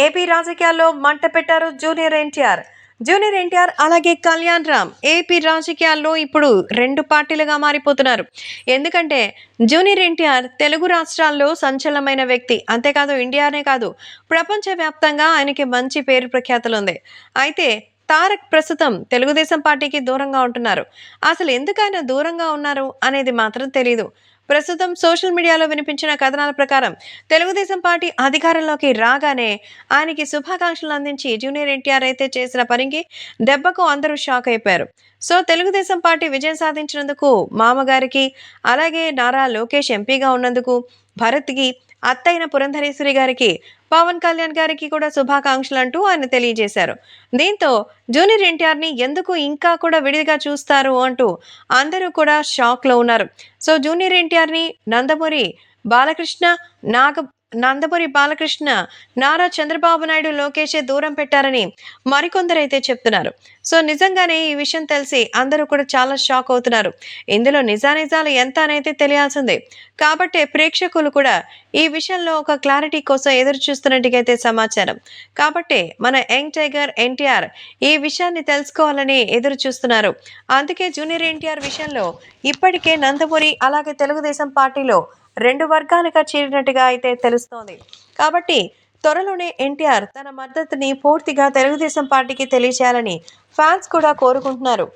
AP రాజకీయాల్లో మంట పెట్టారు జూనియర్ ఎన్టీఆర్. జూనియర్ ఎన్టీఆర్ అలాగే కళ్యాణ్ రామ్ ఏపీ రాజకీయాల్లో ఇప్పుడు రెండు పార్టీలుగా మారిపోతున్నారు. ఎందుకంటే జూనియర్ ఎన్టీఆర్ తెలుగు రాష్ట్రాల్లో సంచలనమైన వ్యక్తి. అంతేకాదు ఇండియానే కాదు, ప్రపంచవ్యాప్తంగా ఆయనకి మంచి పేరు ప్రఖ్యాతులు ఉంది. అయితే తారక్ ప్రస్తుతం తెలుగుదేశం పార్టీకి దూరంగా ఉంటున్నారు. అసలు ఎందుకు ఆయన దూరంగా ఉన్నారు అనేది మాత్రం తెలియదు. ప్రస్తుతం సోషల్ మీడియాలో వినిపించిన కథనాల ప్రకారం తెలుగుదేశం పార్టీ అధికారంలోకి రాగానే ఆయనకి శుభాకాంక్షలు అందించి జూనియర్ ఎన్టీఆర్ అయితే చేసిన పనికి దెబ్బకు అందరూ షాక్ అయిపోయారు. సో తెలుగుదేశం పార్టీ విజయం సాధించినందుకు మామగారికి, అలాగే నారా లోకేష్ ఎంపీగా ఉన్నందుకు భరత్కి, అత్తైన పురంధరేశ్వరి గారికి, పవన్ కళ్యాణ్ గారికి కూడా శుభాకాంక్షలు అంటూ ఆయన తెలియజేశారు. దీంతో జూనియర్ ఎన్టీఆర్ని ఎందుకు ఇంకా కూడా విడిగా చూస్తారు అంటూ అందరూ కూడా షాక్లో ఉన్నారు. సో జూనియర్ ఎన్టీఆర్ని నందమూరి బాలకృష్ణ, నారా చంద్రబాబు నాయుడు, లోకేషే దూరం పెట్టారని మరికొందరైతే చెప్తున్నారు. సో నిజంగానే ఈ విషయం తెలిసి అందరూ కూడా చాలా షాక్ అవుతున్నారు. ఇందులో నిజానిజాలు ఎంత అనేది తెలియాల్సిందే. కాబట్టి ప్రేక్షకులు కూడా ఈ విషయంలో ఒక క్లారిటీ కోసం ఎదురు చూస్తున్నట్టుగా అయితే సమాచారం. కాబట్టి మన యంగ్ టైగర్ ఎన్టీఆర్ ఈ విషయాన్ని తెలుసుకోవాలని ఎదురు చూస్తున్నారు. అందుకే జూనియర్ ఎన్టీఆర్ విషయంలో ఇప్పటికే నందమూరి అలాగే తెలుగుదేశం పార్టీలో రెండు వర్గాలుగా చేరినట్టుగా అయితే తెలుస్తోంది. కాబట్టి త్వరలోనే ఎన్టీఆర్ తన మద్దతుని పూర్తిగా తెలుగుదేశం పార్టీకి తెలియచేయాలని ఫ్యాన్స్ కూడా కోరుకుంటున్నారు.